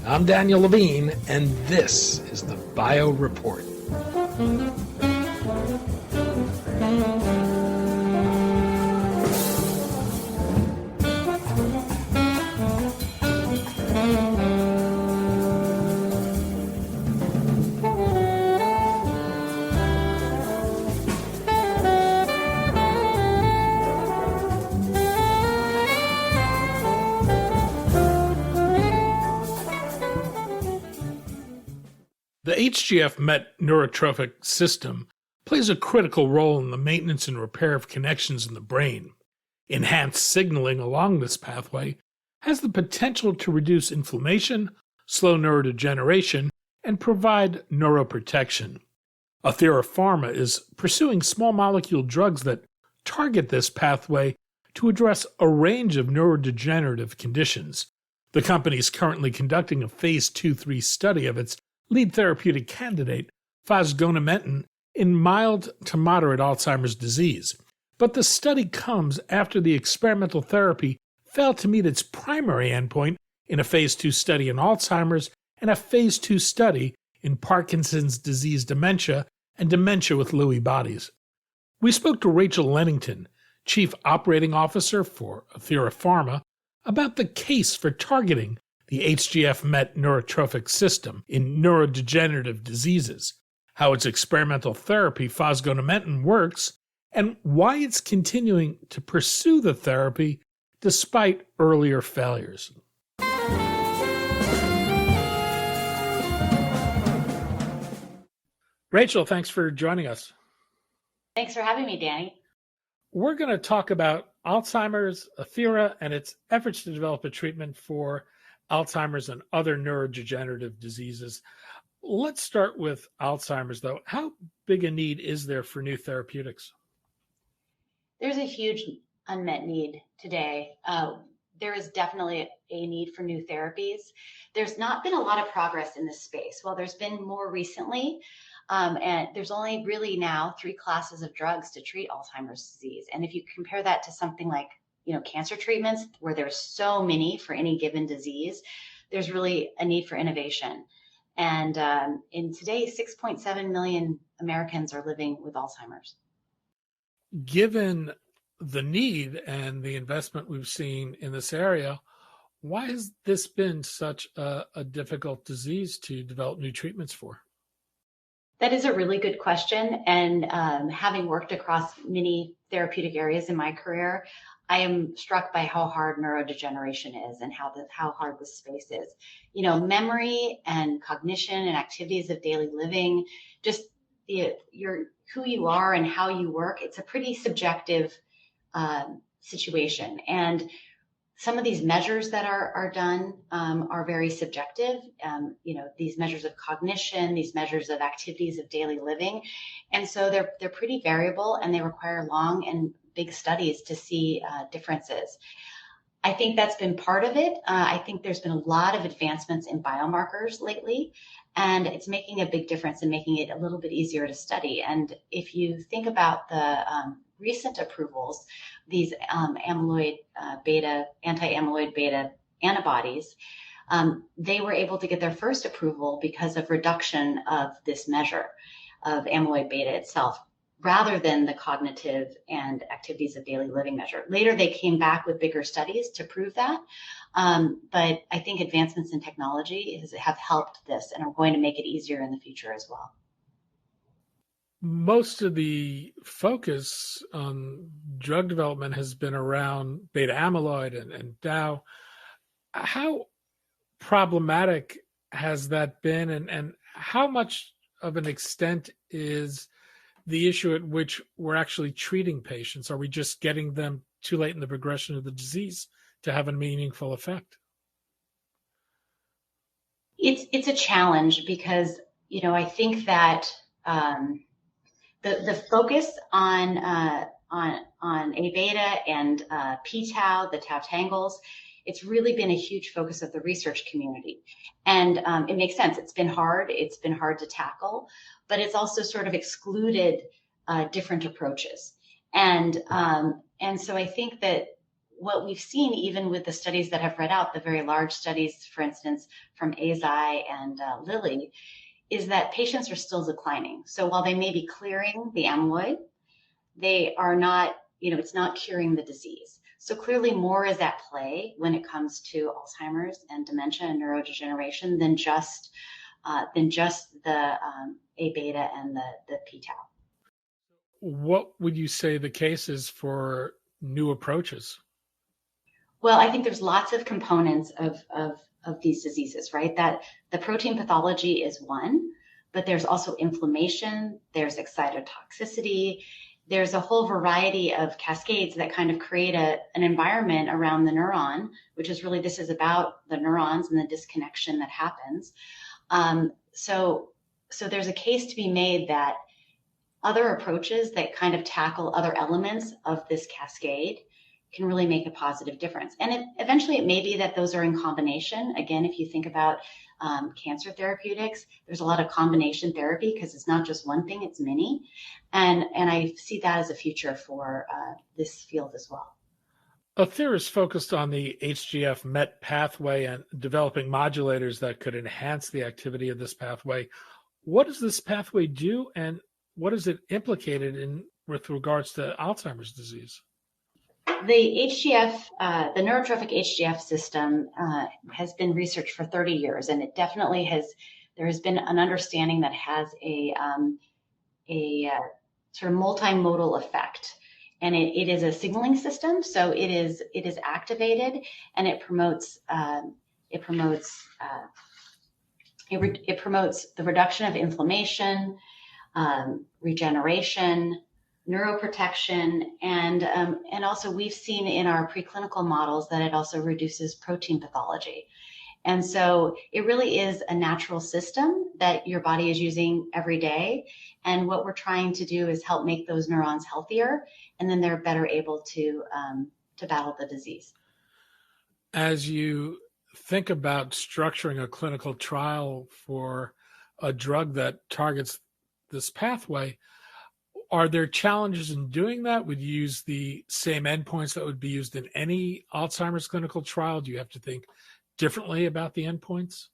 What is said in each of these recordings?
I'm Daniel Levine, and this is the Bio Report. The HGF-MET neurotrophic system plays a critical role in the maintenance and repair of connections in the brain. Enhanced signaling along this pathway has the potential to reduce inflammation, slow neurodegeneration, and provide neuroprotection. Athira Pharma is pursuing small molecule drugs that target this pathway to address a range of neurodegenerative conditions. The company is currently conducting a phase 2-3 study of its lead therapeutic candidate, fosgonimeton, in mild to moderate Alzheimer's disease. But the study comes after the experimental therapy failed to meet its primary endpoint in a phase 2 study in Alzheimer's and a phase 2 study in Parkinson's disease dementia and dementia with Lewy bodies. We spoke to Rachel Lenington, Chief Operating Officer for Athira Pharma, about the case for targeting the HGF-MET neurotrophic system in neurodegenerative diseases, how its experimental therapy fosgonimeton works, and why it's continuing to pursue the therapy despite earlier failures. Rachel, thanks for joining us. Thanks for having me, Danny. We're going to talk about Alzheimer's, Athira, and its efforts to develop a treatment for Alzheimer's and other neurodegenerative diseases. Let's start with Alzheimer's, though. How big a need is there for new therapeutics? There's a huge unmet need today. There is definitely a need for new therapies. There's not been a lot of progress in this space. Well, there's been more recently, and there's only really now 3 classes of drugs to treat Alzheimer's disease. And if you compare that to something like cancer treatments, where there's so many for any given disease, there's really a need for innovation. And in today, 6.7 million Americans are living with Alzheimer's. Given the need and the investment we've seen in this area, why has this been such a difficult disease to develop new treatments for? That is a really good question. And having worked across many therapeutic areas in my career, I am struck by how hard neurodegeneration is and how hard this space is. Memory and cognition and activities of daily living, just who you are and how you work, it's a pretty subjective situation. And some of these measures that are done are very subjective. These measures of cognition, these measures of activities of daily living. And so they're pretty variable, and they require long and big studies to see differences. I think that's been part of it. I think there's been a lot of advancements in biomarkers lately, and it's making a big difference and making it a little bit easier to study. And if you think about the recent approvals, these anti-amyloid beta antibodies, they were able to get their first approval because of reduction of this measure of amyloid beta itself, rather than the cognitive and activities of daily living measure. Later, they came back with bigger studies to prove that. But I think advancements in technology have helped this and are going to make it easier in the future as well. Most of the focus on drug development has been around beta amyloid and tau. How problematic has that been, and how much of an extent is the issue at which we're actually treating patients? Are we just getting them too late in the progression of the disease to have a meaningful effect? It's a challenge because, I think that the focus on A beta and p-tau, the tau tangles, it's really been a huge focus of the research community. And it makes sense. It's been hard to tackle, but it's also sort of excluded different approaches. And so I think that what we've seen, even with the studies that have read out, the very large studies, for instance, from AZI and Lilly, is that patients are still declining. So while they may be clearing the amyloid, they are not, it's not curing the disease. So clearly more is at play when it comes to Alzheimer's and dementia and neurodegeneration than just the A beta and the p-tau. What would you say the case is for new approaches? Well, I think there's lots of components of these diseases, right? That the protein pathology is one, but there's also inflammation, there's excitotoxicity, there's a whole variety of cascades that kind of create an environment around the neuron, which is really, this is about the neurons and the disconnection that happens. So there's a case to be made that other approaches that kind of tackle other elements of this cascade can really make a positive difference. And eventually it may be that those are in combination. Again, if you think about cancer therapeutics, there's a lot of combination therapy because it's not just one thing, it's many. And I see that as a future for this field as well. Athira is focused on the HGF-MET pathway and developing modulators that could enhance the activity of this pathway. What does this pathway do, and what is it implicated in with regards to Alzheimer's disease? The HGF, the neurotrophic HGF system has been researched for 30 years, and it definitely there has been an understanding that has a sort of multimodal effect. And it is a signaling system, so it is activated, and it promotes the reduction of inflammation, regeneration, neuroprotection, and also we've seen in our preclinical models that it also reduces protein pathology. And so it really is a natural system that your body is using every day. And what we're trying to do is help make those neurons healthier, and then they're better able to battle the disease. As you think about structuring a clinical trial for a drug that targets this pathway, are there challenges in doing that? Would you use the same endpoints that would be used in any Alzheimer's clinical trial? Do you have to think differently about the endpoints?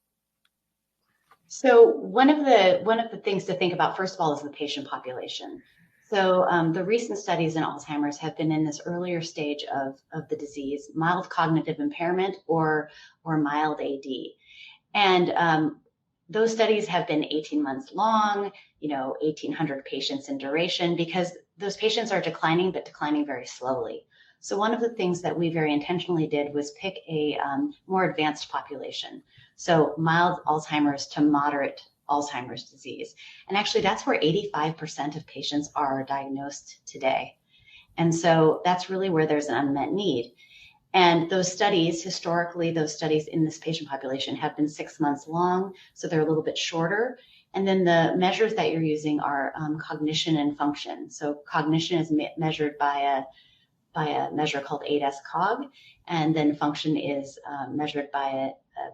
So one of the things to think about, first of all, is the patient population. So the recent studies in Alzheimer's have been in this earlier stage of the disease, mild cognitive impairment or mild AD. And those studies have been 18 months long, 1,800 patients in duration, because those patients are declining, but declining very slowly. So one of the things that we very intentionally did was pick a more advanced population. So mild Alzheimer's to moderate Alzheimer's disease. And actually that's where 85% of patients are diagnosed today. And so that's really where there's an unmet need. And those studies, historically, those studies in this patient population have been 6 months long, so they're a little bit shorter. And then the measures that you're using are cognition and function. So cognition is measured by a measure called ADAS-Cog, and then function is measured by a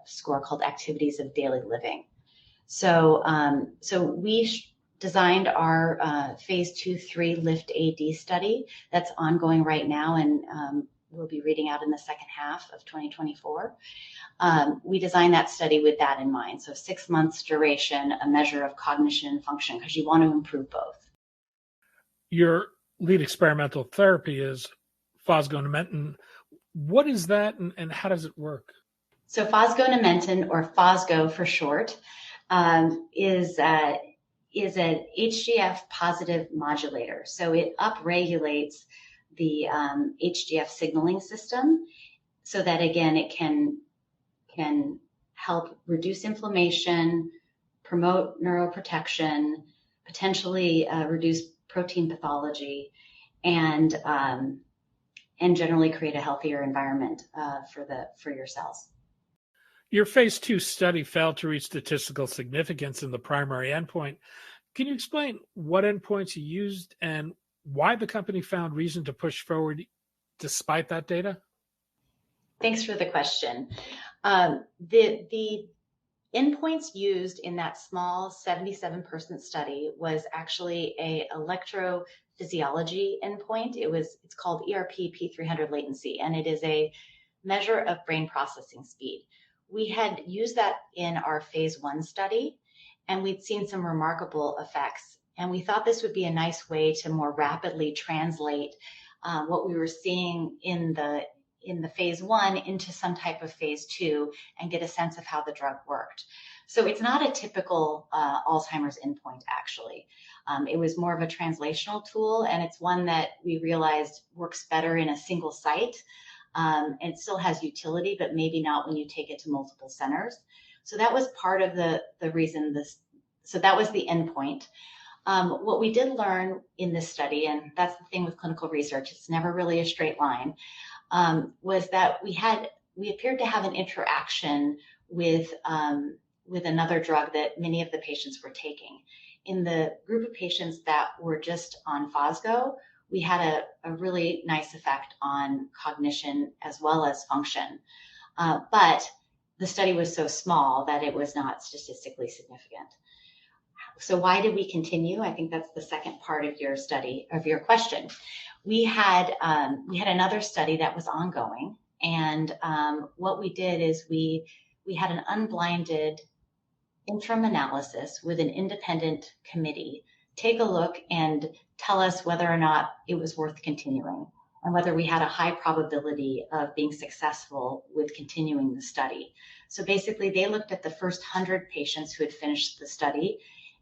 score called activities of daily living. So we designed our phase 2/3 LIFT-AD study that's ongoing right now, and we'll be reading out in the second half of 2024. We designed that study with that in mind. So 6 months duration, a measure of cognition and function, because you want to improve both. Your lead experimental therapy is fosgonimeton. What is that, and how does it work? So fosgonimeton, or Fosgo for short, is an HGF positive modulator. So it upregulates the HGF signaling system so that, again, it can help reduce inflammation, promote neuroprotection, potentially reduce protein pathology, and generally create a healthier environment for your cells. Your phase 2 study failed to reach statistical significance in the primary endpoint. Can you explain what endpoints you used and why the company found reason to push forward despite that data? Thanks for the question. The Endpoints used in that small 77-person study was actually a electrophysiology endpoint. It's called ERP P300 latency, and it is a measure of brain processing speed. We had used that in our phase 1 study, and we'd seen some remarkable effects. And we thought this would be a nice way to more rapidly translate what we were seeing in the phase 1 into some type of phase 2 and get a sense of how the drug worked. So it's not a typical Alzheimer's endpoint, actually. It was more of a translational tool, and it's one that we realized works better in a single site. It still has utility, but maybe not when you take it to multiple centers. So that was part of the reason so that was the endpoint. What we did learn in this study, and that's the thing with clinical research, it's never really a straight line, was that we appeared to have an interaction with another drug that many of the patients were taking. In the group of patients that were just on Fosgo, we had a really nice effect on cognition as well as function. But the study was so small that it was not statistically significant. So why did we continue? I think that's the second part of your question. We had another study that was ongoing, and what we did is we had an unblinded interim analysis with an independent committee take a look and tell us whether or not it was worth continuing and whether we had a high probability of being successful with continuing the study. So basically, they looked at the first 100 patients who had finished the study,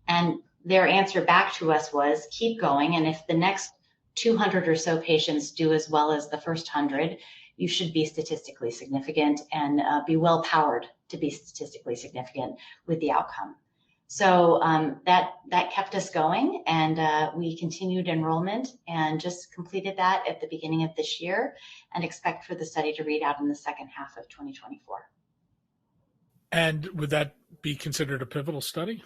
and their answer back to us was keep going, and if the next 200 or so patients do as well as the first 100, you should be statistically significant and be well powered to be statistically significant with the outcome. So that kept us going, and we continued enrollment and just completed that at the beginning of this year and expect for the study to read out in the second half of 2024. And would that be considered a pivotal study?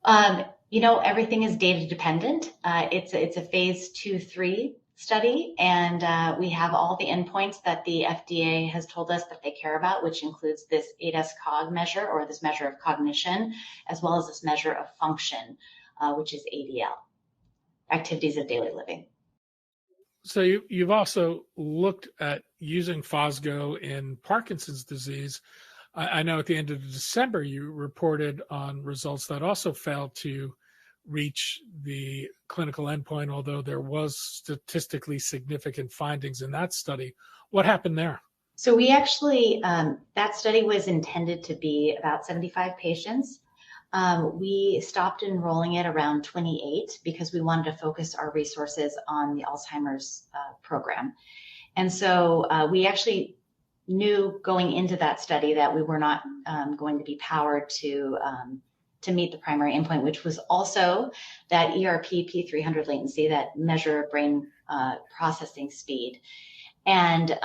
Everything is data dependent. It's a phase 2-3 study, and we have all the endpoints that the FDA has told us that they care about, which includes this ADAS-Cog measure, or this measure of cognition, as well as this measure of function, which is ADL, activities of daily living. So you've also looked at using Fosgo in Parkinson's disease. I know at the end of December, you reported on results that also failed to reach the clinical endpoint, although there was statistically significant findings in that study. What happened there? So we actually, that study was intended to be about 75 patients. We stopped enrolling it around 28 because we wanted to focus our resources on the Alzheimer's program. And so we actually knew going into that study that we were not going to be powered to meet the primary endpoint, which was also that ERP P300 latency, that measure of brain processing speed. And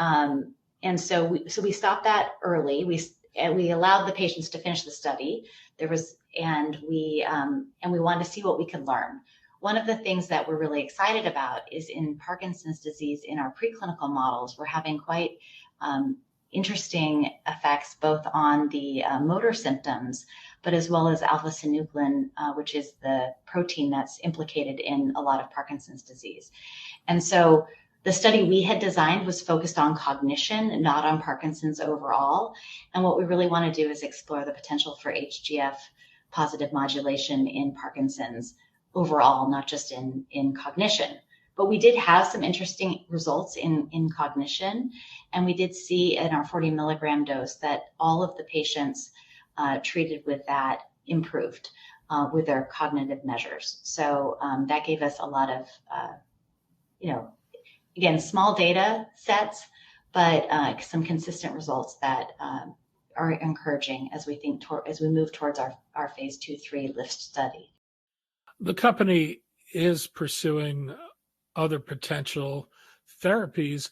so we stopped that early. We allowed the patients to finish the study. We wanted to see what we could learn. One of the things that we're really excited about is in Parkinson's disease, in our preclinical models, we're having quite interesting effects both on the motor symptoms, but as well as alpha-synuclein, which is the protein that's implicated in a lot of Parkinson's disease. And so the study we had designed was focused on cognition, not on Parkinson's overall. And what we really want to do is explore the potential for HGF positive modulation in Parkinson's overall, not just in cognition. But we did have some interesting results in cognition, and we did see in our 40 milligram dose that all of the patients treated with that improved with their cognitive measures. So that gave us a lot of, again, small data sets, but some consistent results that are encouraging as we move towards our phase 2-3 LIFT study. The company is pursuing other potential therapies.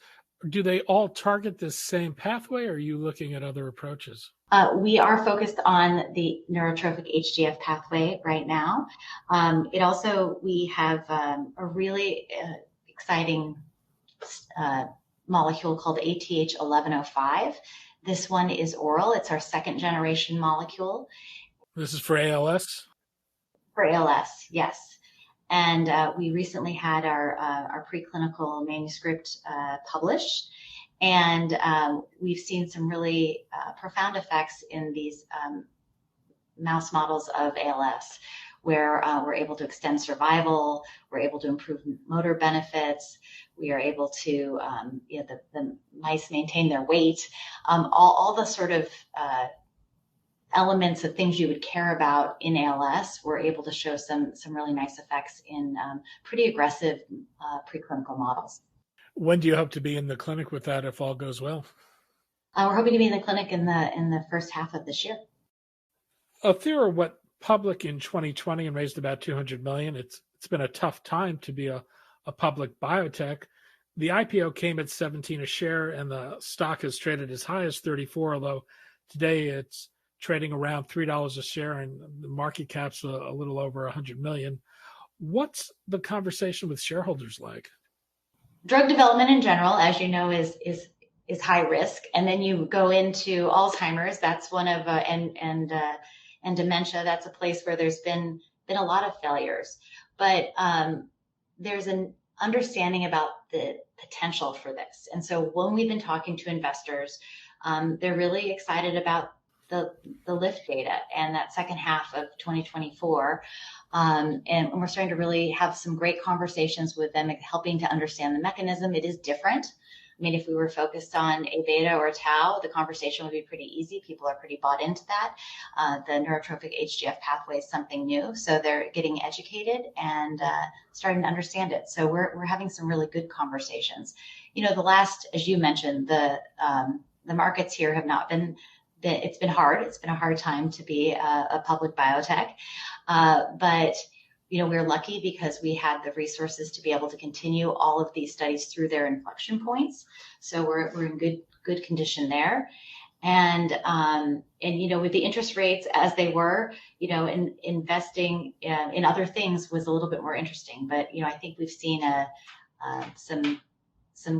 Do they all target this same pathway, or are you looking at other approaches? We are focused on the neurotrophic HGF pathway right now. We have a really exciting molecule called ATH1105 This one is oral. It's our second generation molecule. This is for ALS? For ALS, yes. And we recently had our preclinical manuscript published. And we've seen some really profound effects in these mouse models of ALS, where we're able to extend survival, we're able to improve motor benefits, we are able to, the mice maintain their weight, all the sort of elements of things you would care about in ALS, we're able to show some really nice effects in pretty aggressive preclinical models. When do you hope to be in the clinic with that if all goes well? We're hoping to be in the clinic in the first half of this year. Athira went public in 2020 and raised about $200 million. It's been a tough time to be a public biotech. The IPO came at 17 a share, and the stock has traded as high as 34, although today it's trading around $3 a share, and the market cap's a little over 100 million. What's the conversation with shareholders like? Drug development in general, as you know, is high risk, and then you go into Alzheimer's. That's one of and dementia. That's a place where there's been a lot of failures, but there's an understanding about the potential for this. And so when we've been talking to investors, they're really excited about the LIFT data and that second half of 2024. And we're starting to really have some great conversations with them, helping to understand the mechanism. It is different. I mean, if we were focused on A beta or a tau, the conversation would be pretty easy. People are pretty bought into that. The neurotrophic HGF pathway is something new, so they're getting educated and starting to understand it. So we're having some really good conversations. You know, the last, as you mentioned, the markets here have not been. It's been hard. It's been a hard time to be a public biotech, but you know, we're lucky because we had the resources to be able to continue all of these studies through their inflection points. So we're in good condition there. And you know, with the interest rates as they were, you know, investing in other things was a little bit more interesting. But you know, I think we've seen some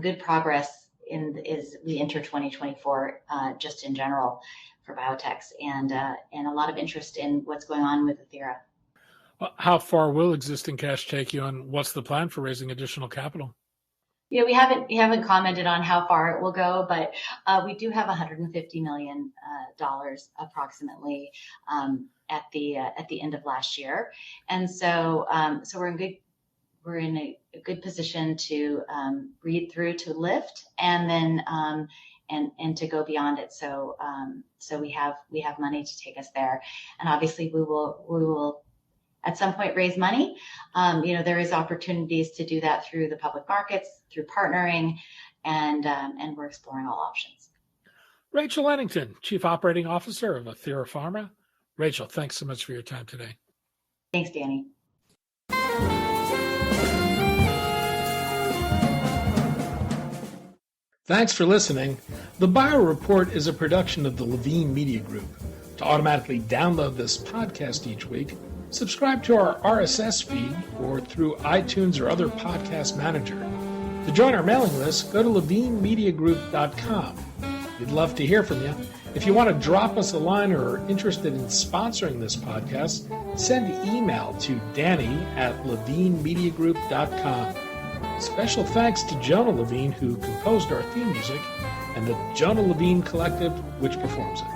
good progress as we enter 2024, just in general for biotechs, and a lot of interest in what's going on with Athira. How far will existing cash take you, and what's the plan for raising additional capital? Yeah, we haven't commented on how far it will go, but we do have $150 million approximately at the end of last year, and so we're in a good position to read through to LIFT, and then and to go beyond it. So we have money to take us there, and obviously we will at some point raise money. You know, there is opportunities to do that through the public markets, through partnering, and we're exploring all options. Rachel Lenington, Chief Operating Officer of Athira Pharma. Rachel, thanks so much for your time today. Thanks, Danny. Thanks for listening. The Bio Report is a production of the Levine Media Group. To automatically download this podcast each week, subscribe to our RSS feed or through iTunes or other podcast manager. To join our mailing list, go to levinemediagroup.com. We'd love to hear from you. If you want to drop us a line or are interested in sponsoring this podcast, send an email to danny@levinemediagroup.com. Special thanks to Jonah Levine, who composed our theme music, and the Jonah Levine Collective, which performs it.